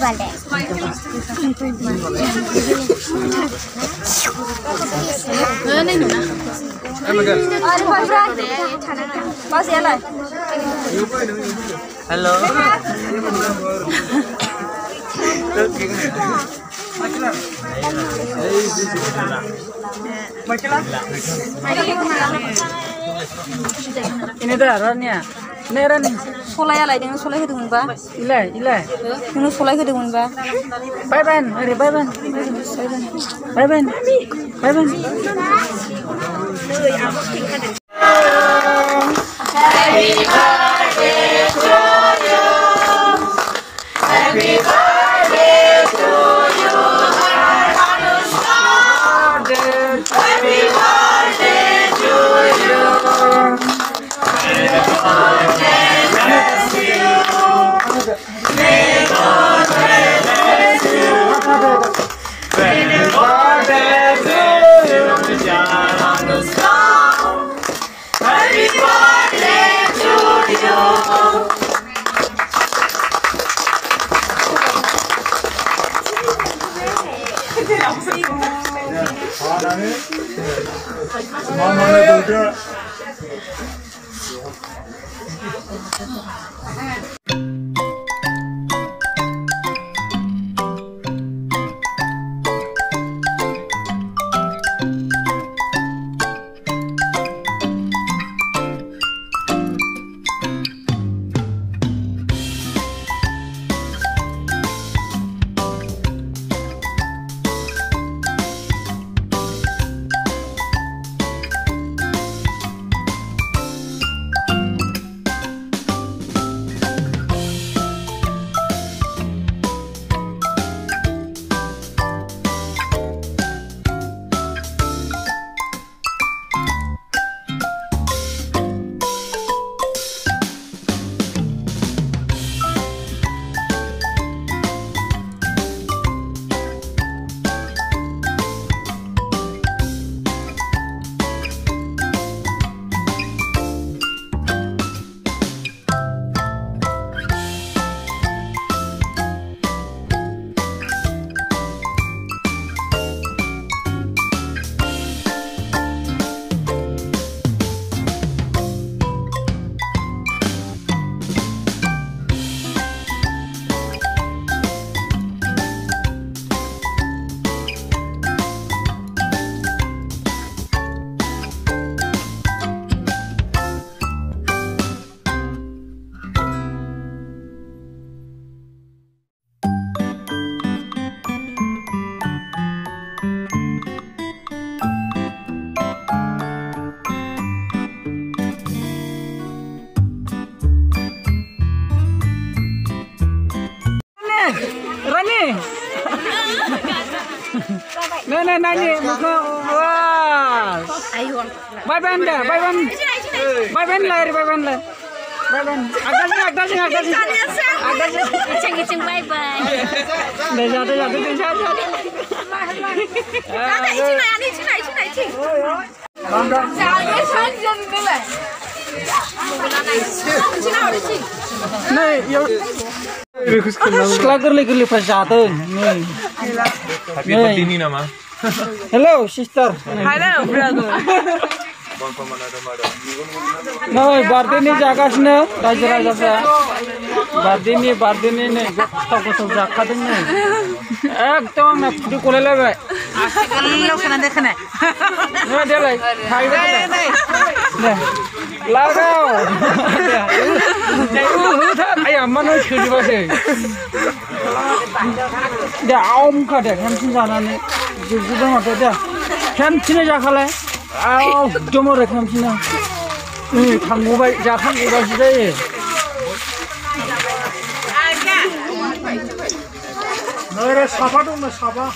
birthday. Hello. Ini dah rannya. Nera nih. Solai alai dengan solai hidung ba. Ilai. Dengan solai hidung ba. Bye bye. Happy birthday to you. Happy birthday to you. Happy birthday to you. May God bless you. May God bless you. Happy birthday to you. On the song. Happy birthday to you. Rani. Nenek nanya muka wah. Bye bye. Agak. Icing bye bye. Jatuh. Hello, sister. Hello, brother. No, birthday ni jagas na, raja sa. Birthday ni ne, gotok jakha din ne. Ekdom na photo kole lebe. Asikal log sana dekhne. Ne de lai, khai de. Ne. Lagao. Ay amman chhudi base. Da aum ka de khamsin janane. Jujudang hote da. Khamsine jakhale. Aw, domo re khamsina. Thangobai, jakhanggobai sidaye. Nara sabah dong na sabah.